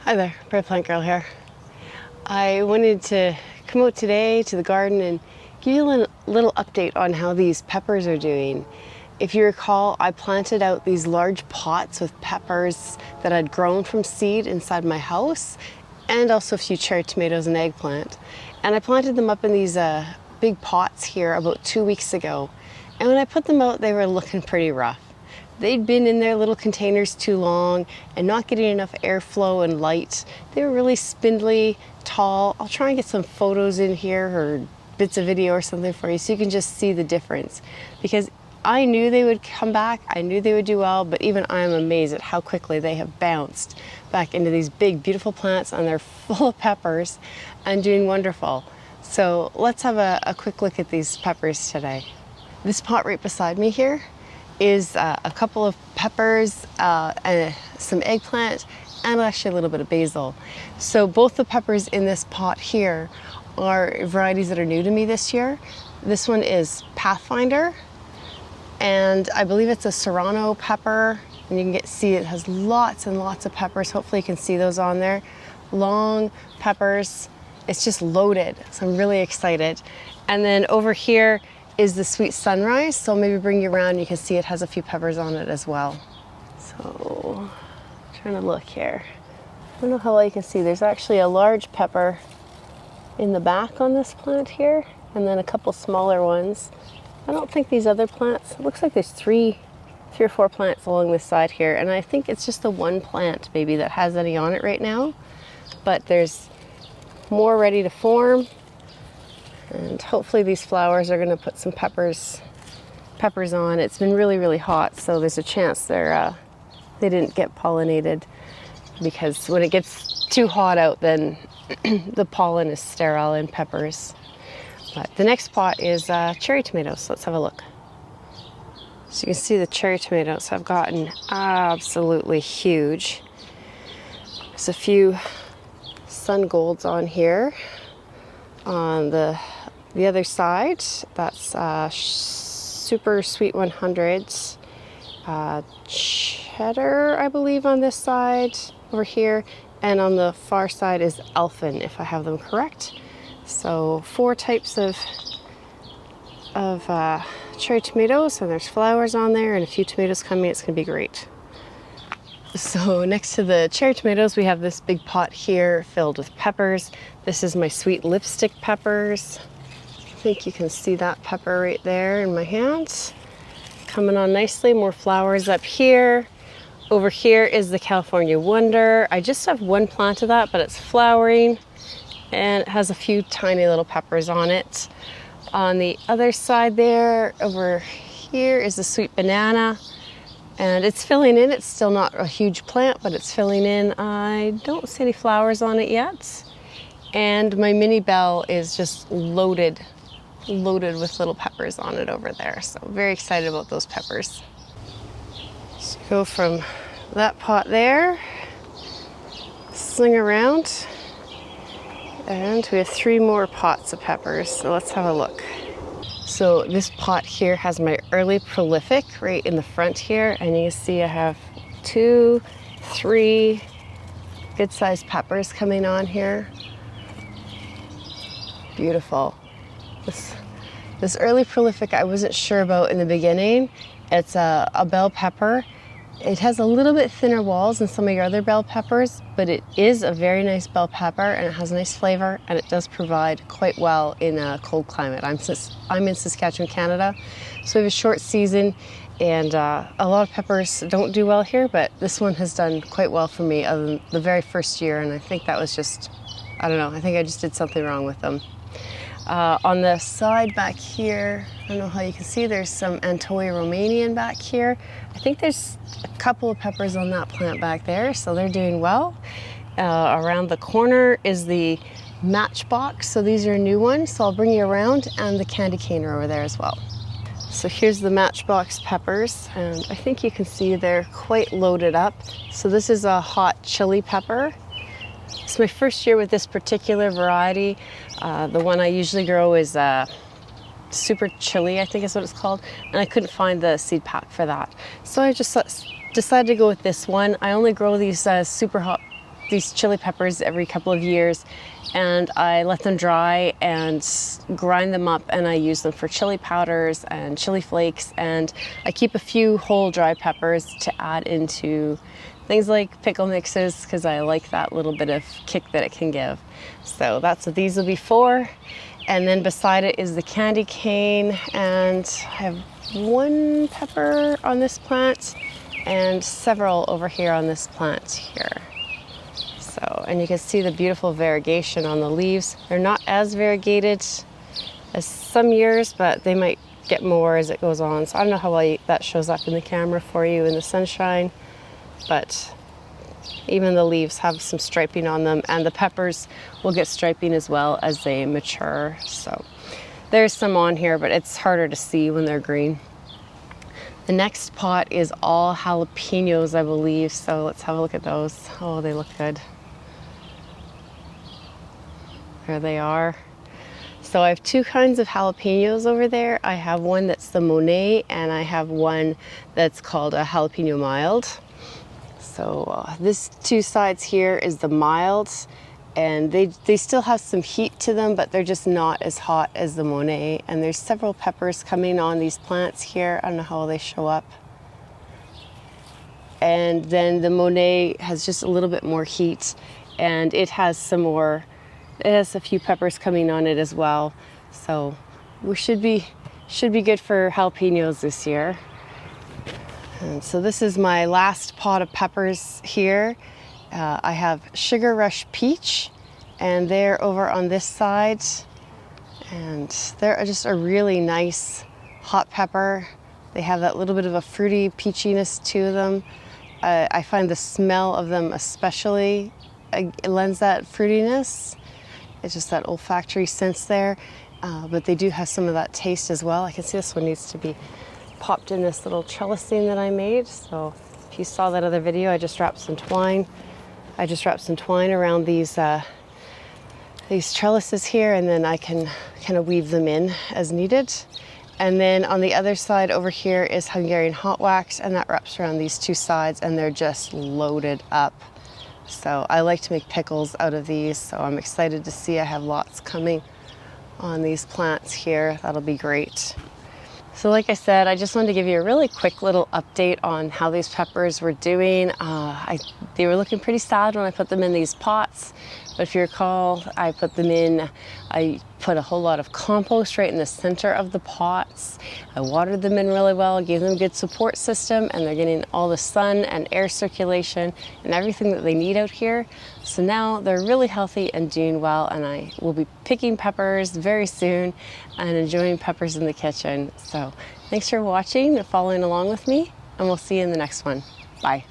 Hi there, Bread Plant Girl here. I wanted to come out today to the garden and give you a little update on how these peppers are doing. If you recall, I planted out these large pots with peppers that I'd grown from seed inside my house, and also a few cherry tomatoes and eggplant. And I planted them up in these big pots here about 2 weeks ago. And when I put them out, they were looking pretty rough. They'd been in their little containers too long and not getting enough airflow and light. They were really spindly, tall. I'll try and get some photos in here or bits of video or something for you so you can just see the difference. Because I knew they would come back, I knew they would do well, but even I'm amazed at how quickly they have bounced back into these big, beautiful plants, and they're full of peppers and doing wonderful. So let's have a quick look at these peppers today. This pot right beside me here is a couple of peppers, some eggplant, and actually a little bit of basil. So both the peppers in this pot here are varieties that are new to me this year. This one is Pathfinder, and I believe it's a Serrano pepper, and you can see it has lots and lots of peppers. Hopefully you can see those on there. Long peppers, it's just loaded, so I'm really excited. And then over here is the Sweet Sunrise, so maybe bring you around, you can see it has a few peppers on it as well. So, trying to look here. I don't know how well you can see, there's actually a large pepper in the back on this plant here, and then a couple smaller ones. I don't think these other plants, it looks like there's three or four plants along this side here, and I think it's just the one plant maybe that has any on it right now, but there's more ready to form. And hopefully these flowers are going to put some peppers on. It's been really, really hot, so there's a chance they didn't get pollinated, because when it gets too hot out, then the pollen is sterile in peppers. But the next pot is cherry tomatoes. So let's have a look. So you can see the cherry tomatoes have gotten absolutely huge. There's a few sun golds on here. On the other side, that's Super Sweet 100s, cheddar, I believe, on this side over here, and on the far side is Elfin, if I have them correct. So 4 types of cherry tomatoes, and there's flowers on there and a few tomatoes coming. It's going to be great. So next to the cherry tomatoes, we have this big pot here filled with peppers. This is my sweet lipstick peppers. I think you can see that pepper right there in my hands. Coming on nicely, more flowers up here. Over here is the California Wonder. I just have one plant of that, but it's flowering and it has a few tiny little peppers on it. On the other side there, over here is the sweet banana. And it's filling in. It's still not a huge plant, but it's filling in. I don't see any flowers on it yet. And my mini bell is just loaded with little peppers on it over there. So very excited about those peppers. So go from that pot there, swing around, and we have 3 more pots of peppers. So let's have a look. So this pot here has my early prolific right in the front here, and you can see I have 2, 3 good-sized peppers coming on here. Beautiful. This early prolific I wasn't sure about in the beginning. It's a bell pepper. It has a little bit thinner walls than some of your other bell peppers, but it is a very nice bell pepper, and it has a nice flavor, and it does provide quite well in a cold climate. I'm in Saskatchewan, Canada, so we have a short season, and a lot of peppers don't do well here, but this one has done quite well for me other than the very first year, and I think that was just, I don't know, I think I just did something wrong with them. On the side back here, I don't know how you can see, there's some Antoi Romanian back here. I think there's a couple of peppers on that plant back there, so they're doing well. Around the corner is the Matchbox, so these are new ones, so I'll bring you around, and the candy cane are over there as well. So here's the Matchbox Peppers, and I think you can see they're quite loaded up. So this is a hot chili pepper. It's my first year with this particular variety. The one I usually grow is Super Chili, I think is what it's called, and I couldn't find the seed pack for that. So I just decided to go with this one. I only grow these super hot these chili peppers every couple of years, and I let them dry and grind them up, and I use them for chili powders and chili flakes, and I keep a few whole dry peppers to add into things like pickle mixes because I like that little bit of kick that it can give. So that's what these will be for. And then beside it is the candy cane, and I have one pepper on this plant and several over here on this plant here. So, and you can see the beautiful variegation on the leaves. They're not as variegated as some years, but they might get more as it goes on. So I don't know how well that shows up in the camera for you in the sunshine, but even the leaves have some striping on them, and the peppers will get striping as well as they mature. So there's some on here, but it's harder to see when they're green. The next pot is all jalapenos, I believe. So let's have a look at those. Oh, they look good. There they are. So I have two kinds of jalapenos over there. I have one that's the Monet, and I have one that's called a jalapeno mild. So this two sides here is the milds, and they still have some heat to them, but they're just not as hot as the Monet. And there's several peppers coming on these plants here. I don't know how they show up. And then the Monet has just a little bit more heat, and it has some more, it has a few peppers coming on it as well. So we should be good for jalapenos this year. And so this is my last pot of peppers here. I have Sugar Rush Peach, and they're over on this side. And they're just a really nice hot pepper. They have that little bit of a fruity peachiness to them. I find the smell of them especially, it lends that fruitiness. It's just that olfactory sense there. But they do have some of that taste as well. I can see this one needs to be popped in this little trellising that I made. So if you saw that other video, I just wrapped some twine. I just wrapped some twine around these trellises here, and then I can kind of weave them in as needed. And then on the other side over here is Hungarian hot wax, and that wraps around these two sides, and they're just loaded up. So I like to make pickles out of these, so I'm excited to see I have lots coming on these plants here. That'll be great. So like I said, I just wanted to give you a really quick little update on how these peppers were doing. They were looking pretty sad when I put them in these pots, but if you recall, I put a whole lot of compost right in the center of the pots. I watered them in really well, gave them a good support system, and they're getting all the sun and air circulation and everything that they need out here. So now they're really healthy and doing well, and I will be picking peppers very soon and enjoying peppers in the kitchen. So thanks for watching and following along with me, and we'll see you in the next one. Bye.